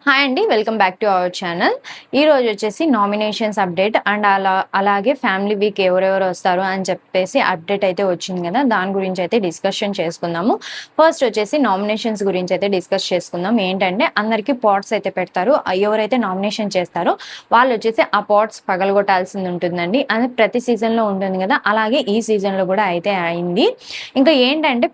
Hi అండి. Welcome back to our channel. ఈరోజు వచ్చేసి నామినేషన్స్ అప్డేట్ అండ్ అలాగే ఫ్యామిలీ వీక్ ఎవరెవరు వస్తారు అని చెప్పేసి అప్డేట్ అయితే వచ్చింది కదా! దాని గురించి అయితే డిస్కషన్ చేసుకుందాము. ఫస్ట్ వచ్చేసి నామినేషన్స్ గురించి అయితే డిస్కస్ చేసుకుందాం. ఏంటంటే అందరికీ పాట్స్ అయితే పెడతారు. ఎవరైతే నామినేషన్ చేస్తారో వాళ్ళు వచ్చేసి ఆ పాట్స్ పగలగొట్టాల్సింది ఉంటుందండి. అది ప్రతి సీజన్‌లో ఉంటుంది కదా! అలాగే ఈ సీజన్‌లో కూడా అయితే అయింది. ఇంకా ఏంటంటే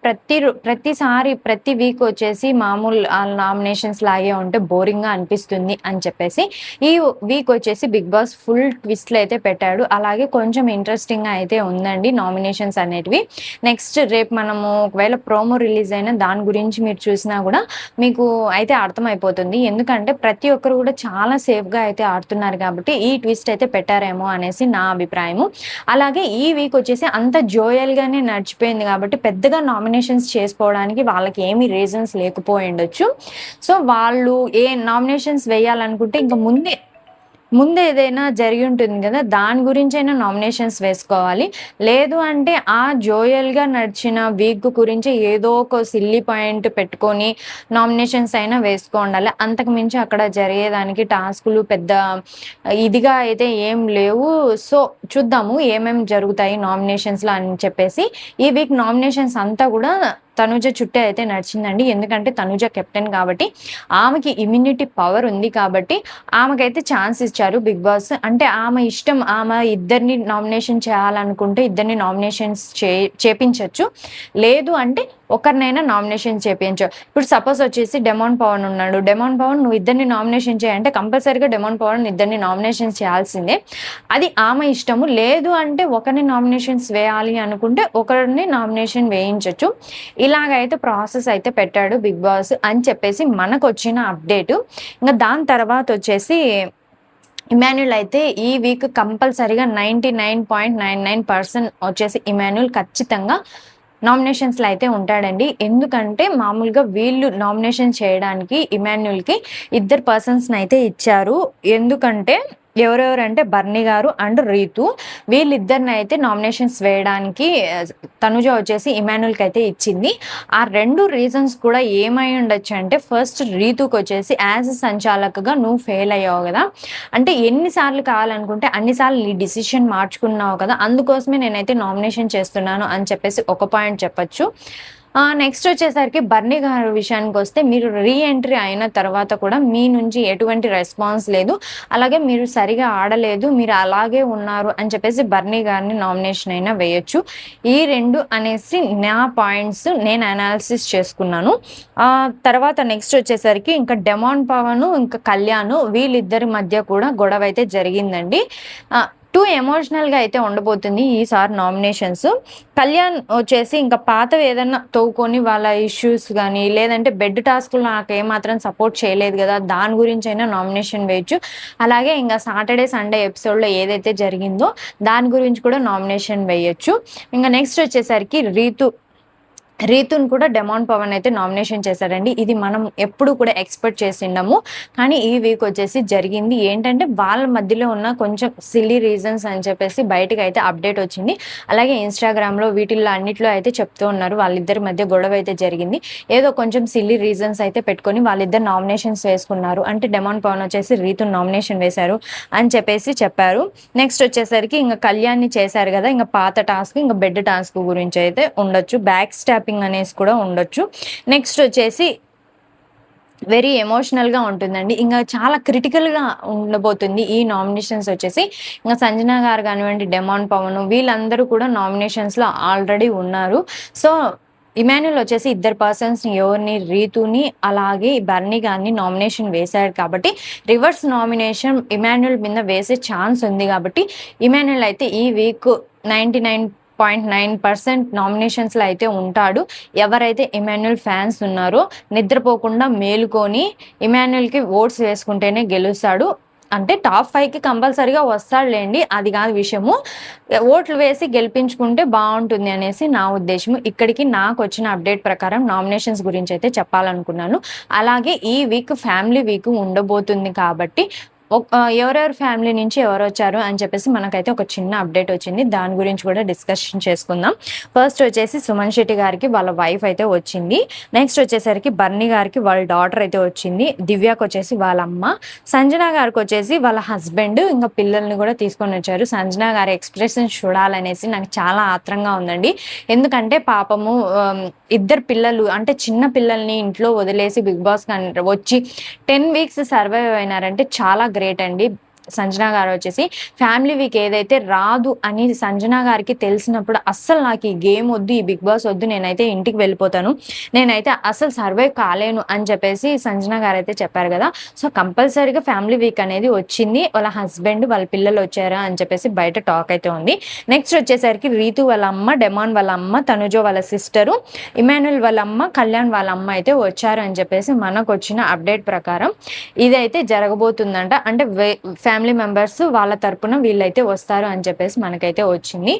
ప్రతిసారి ప్రతి వీక్ వచ్చేసి మామూలు నామినేషన్స్ లాగే ఉంటే బోరింగ్‌గా అనిపిస్తుంది అని చెప్పేసి ఈ వీక్ వచ్చేసి బిగ్ బాస్ ఫుల్ ట్విస్ట్‌లు అయితే పెట్టాడు. అలాగే కొంచెం ఇంట్రెస్టింగ్‌గా అయితే ఉందండి నామినేషన్స్ అనేటివి. నెక్స్ట్ రేపు మనము ఒకవేళ ప్రోమో రిలీజ్ అయిన దాని గురించి మీరు చూసినా కూడా మీకు అయితే అర్థమైపోతుంది. ఎందుకంటే ప్రతి ఒక్కరు కూడా చాలా సేఫ్‌గా అయితే ఆడుతున్నారు కాబట్టి ఈ ట్విస్ట్ అయితే పెట్టారేమో అనేసి నా అభిప్రాయము. అలాగే ఈ వీక్ వచ్చేసి అంత జోయల్‌గానే నడిచిపోయింది కాబట్టి పెద్దగా నామినేషన్స్ చేసుకోవడానికి వాళ్ళకి ఏమి రీజన్స్ లేకపోయుండొచ్చు. సో, వాళ్ళు నామినేషన్స్ వేయాలనుకుంటే ఇంక ముందే ఏదైనా జరిగి ఉంటుంది గదా! దాని గురించైనా నామినేషన్స్ వేసుకోవాలి. లేదు అంటే ఆ జోయల్‌గా నడిచిన వీక్ గురించి ఏదో ఒక సిల్లీ పాయింట్ పెట్టుకొని నామినేషన్స్ అయినా వేసుకోండాలి. అంతకు మించి అక్కడ జరిగేదానికి టాస్కులు పెద్ద ఇదిగా అయితే ఏం లేవు. సో, చూద్దాము ఏమేం జరుగుతాయి నామినేషన్స్‌లో అని చెప్పేసి. ఈ వీక్ నామినేషన్స్ అంతా గూడా తనుజ చుట్టే అయితే నడిచిందండి. ఎందుకంటే తనుజ కెప్టెన్ కాబట్టి ఆమెకి ఇమ్యూనిటీ పవర్ ఉంది కాబట్టి ఆమెకైతే ఛాన్స్ ఇచ్చారు బిగ్ బాస్. అంటే ఆమె ఇష్టం. ఆమె ఇద్దరిని నామినేషన్ చేయాలనుకుంటే ఇద్దరిని నామినేషన్స్ చేపించొచ్చు. లేదు అంటే ఒకరినైనా నామినేషన్ చేపించు. ఇప్పుడు సపోజ్ వచ్చేసి డెమాన్ పవన్ ఉన్నాడు. డెమాన్ పవన్ నువ్వు ఇద్దరిని నామినేషన్ చేయి అంటే కంపల్సరీగా డెమాన్ పవన్ ఇద్దరిని నామినేషన్ చేయాల్సిందే. అది ఆమె ఇష్టము. లేదు అంటే ఒకరిని నామినేషన్స్ వేయాలి అనుకుంటే ఒకరిని నామినేషన్ వేయించొచ్చు. ఇలాగైతే ప్రాసెస్ అయితే పెట్టాడు బిగ్ బాస్ అని చెప్పేసి మనకొచ్చిన అప్డేటు. ఇంక దాని తర్వాత వచ్చేసి ఇమాన్యుల్ అయితే ఈ వీక్ కంపల్సరీగా 99.99% వచ్చేసి ఇమాన్యుల్ ఖచ్చితంగా నామినేషన్స్‌లో అయితే ఉంటాడండి. ఎందుకంటే మామూలుగా వీళ్ళు నామినేషన్ చేయడానికి ఇమాన్యుల్‌కి ఇద్దరు పర్సన్స్‌ని అయితే ఇచ్చారు. ఎందుకంటే ఎవరెవరంటే బర్నీ గారు అండ్ రీతు వీళ్ళిద్దరిని అయితే నామినేషన్స్ వేయడానికి తనుజ వచ్చేసి ఇమాన్యుల్‌కి అయితే ఇచ్చింది. ఆ 2 రీజన్స్ కూడా ఏమై ఉండొచ్చు అంటే ఫస్ట్ రీతుకి వచ్చేసి యాజ్ సంచాలకగా నువ్వు ఫెయిల్ అయ్యావు కదా! అంటే ఎన్ని సార్లు కావాలనుకుంటే అన్ని సార్లు నీ డిసిషన్ మార్చుకున్నావు కదా! అందుకోసమే నేనైతే నామినేషన్ చేస్తున్నాను అని చెప్పేసి ఒక పాయింట్ చెప్పొచ్చు. నెక్స్ట్ వచ్చేసరికి బర్నీ గారి విషయానికొస్తే మీరు రీ ఎంట్రీ అయిన తర్వాత కూడా మీ నుంచి ఎటువంటి రెస్పాన్స్ లేదు. అలాగే మీరు సరిగా ఆడలేదు. మీరు అలాగే ఉన్నారు అని చెప్పేసి బర్నీ గారిని నామినేషన్ అయినా వేయొచ్చు. ఈ 2 అనేసి నా పాయింట్స్ నేను అనాలిసిస్ చేసుకున్నాను. తర్వాత నెక్స్ట్ వచ్చేసరికి ఇంకా డెమాన్ పవను, ఇంకా కళ్యాణ్ వీళ్ళిద్దరి మధ్య కూడా గొడవైతే జరిగిందండి. టూ ఎమోషనల్‌గా అయితే ఉండబోతుంది ఈసారి నామినేషన్స్. కళ్యాణ్ వచ్చేసి ఇంకా పాతవి ఏదన్నా తవ్వుకొని వాళ్ళ ఇష్యూస్ గానీ, లేదంటే బెడ్ టాస్క్‌లు నాకేమాత్రం సపోర్ట్ చేయలేదు గదా! దాని గురించైనా నామినేషన్ వేయొచ్చు. అలాగే ఇంగ సాటర్‌డే, సండే ఎపిసోడ్‌లో ఏదైతే జరిగిందో దాని గురించి కూడా నామినేషన్ వేయొచ్చు. ఇంగ నెక్స్ట్ వచ్చేసరికి రీతుని కూడా డెమాన్ పవన్ అయితే నామినేషన్ చేశారండి. ఇది మనం ఎప్పుడు కూడా ఎక్స్‌పెక్ట్ చేసిండము. కానీ ఈ వీక్ వచ్చేసి జరిగింది. ఏంటంటే వాళ్ళ మధ్యలో ఉన్న కొంచెం సిల్లీ రీజన్స్ అని చెప్పేసి బయటకైతే అప్డేట్ వచ్చింది. అలాగే ఇన్‌స్టాగ్రామ్‌లో వీటిల్లో అన్నిట్లో అయితే చెప్తూ ఉన్నారు. వాళ్ళిద్దరి మధ్య గొడవ అయితే జరిగింది. ఏదో కొంచెం సిల్లీ రీజన్స్ అయితే పెట్టుకొని వాళ్ళిద్దరు నామినేషన్స్ వేసుకున్నారు. అంటే డెమాన్ పవన్ వచ్చేసి రీతుని నామినేషన్ వేశారు అని చెప్పేసి చెప్పారు. నెక్స్ట్ వచ్చేసరికి ఇంక కళ్యాణ్‌ని చేశారు గదా! ఇంక పాత టాస్క్, ఇంక బెడ్ టాస్క్ గురించి అయితే ఉండొచ్చు. బ్యాక్ స్టాపింగ్ అనేసి కూడా ఉండొచ్చు. నెక్స్ట్ వచ్చేసి వెరీ ఎమోషనల్‌గా ఉంటుందండి. ఇంగ చాలా క్రిటికల్‌గా ఉండబోతుంది ఈ నామినేషన్స్ వచ్చేసి. ఇంగ సంజన గారు గానివ్వండి, డెమాన్ పవన్ వీళ్ళందరూ కూడా నామినేషన్స్‌లో ఆల్రెడీ ఉన్నారు. సో, ఇమాన్యుల్ వచ్చేసి ఇద్దరు పర్సన్స్‌ని ఎవరిని రీతుని, అలాగే బర్నీ గారిని నామినేషన్ వేశాడు కాబట్టి రివర్స్ నామినేషన్ ఇమాన్యుల్ మీద వేసే ఛాన్స్ ఉంది కాబట్టి ఇమాన్యుల్ అయితే ఈ వీక్ 99.9% నామినేషన్స్‌లో అయితే ఉంటాడు. ఎవరైతే ఇమాన్యుల్ ఫ్యాన్స్ ఉన్నారో నిద్రపోకుండా మేలుకొని ఇమాన్యుల్‌కి ఓట్స్ వేసుకుంటేనే గెలుస్తాడు. అంటే టాప్ 5కి కంపల్సరీగా వస్తాడులెండి. అది కాదు విషయము. ఓట్లు వేసి గెలిపించుకుంటే బావుంటుంది అనేసి నా ఉద్దేశము. ఇక్కడికి నాకొచ్చిన అప్డేట్ ప్రకారం నామినేషన్స్ గురించైతే చెప్పాలనుకున్నాను. అలాగే ఈ వీక్ ఫ్యామిలీ వీక్ ఉండబోతుంది కాబట్టి ఎవరెవరి ఫ్యామిలీ నుంచి ఎవరు వచ్చారు అని చెప్పేసి మనకైతే ఒక చిన్న అప్డేట్ వచ్చింది. దాని గురించి కూడా డిస్కషన్ చేసుకుందాం. ఫస్ట్ వచ్చేసి సుమన్ శెట్టి గారికి వాళ్ళ వైఫ్ అయితే వచ్చింది. నెక్స్ట్ వచ్చేసరికి బర్నీ గారికి వాళ్ళ డాటర్ అయితే వచ్చింది. దివ్యాకి వచ్చేసి వాళ్ళ అమ్మ, సంజన గారికి వచ్చేసి వాళ్ళ హస్బెండ్, ఇంకా పిల్లల్ని కూడా తీసుకొని వచ్చారు. సంజన గారి ఎక్స్ప్రెషన్ చూడాలనేసి నాకు చాలా ఆత్రంగా ఉందండి. ఎందుకంటే పాపము ఇద్దరు పిల్లలు అంటే చిన్న పిల్లల్ని ఇంట్లో వదిలేసి బిగ్ బాస్ వచ్చి 10 వీక్స్ సర్వైవ్ అయినారంటే చాలా గ్రేట్ అండి. సంజన గారు వచ్చేసి ఫ్యామిలీ వీక్ ఏదైతే రాదు అని సంజన గారికి తెలిసినప్పుడు అస్సలు నాకు ఈ గేమ్ వద్దు, ఈ బిగ్ బాస్ వద్దు, నేనైతే ఇంటికి వెళ్ళిపోతాను, నేనైతే అసలు సర్వైవ్ కాలేను అని చెప్పేసి సంజన గారు అయితే చెప్పారు కదా. సో కంపల్సరీగా ఫ్యామిలీ వీక్ అనేది వచ్చింది. వాళ్ళ హస్బెండ్ వాళ్ళ పిల్లలు వచ్చారా అని చెప్పేసి బయట టాక్ అయితే ఉంది. నెక్స్ట్ వచ్చేసరికి రీతు వాళ్ళ అమ్మ, డెమాన్ వాళ్ళ అమ్మ, తనుజో వాళ్ళ సిస్టరు, ఇమాన్యుల్ వాళ్ళ అమ్మ, కళ్యాణ్ వాళ్ళ అమ్మ అయితే వచ్చారు అని చెప్పేసి మనకు వచ్చిన అప్డేట్ ప్రకారం ఇదైతే జరగబోతుందంట. అంటే ఫ్యామిలీ మెంబర్స్ వాళ్ళ తరపున వీళ్ళైతే వస్తారు అని చెప్పేసి మనకైతే వచ్చింది.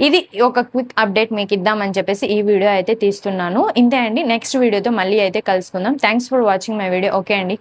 ఇది ఒక క్విక్ అప్డేట్ మీకు ఇద్దామని చెప్పేసి ఈ వీడియో అయితే తీస్తున్నాను. ఇంతే అండి. నెక్స్ట్ వీడియోతో మళ్ళీ అయితే కలుసుకుందాం. Thanks for watching my video. Okay అండి.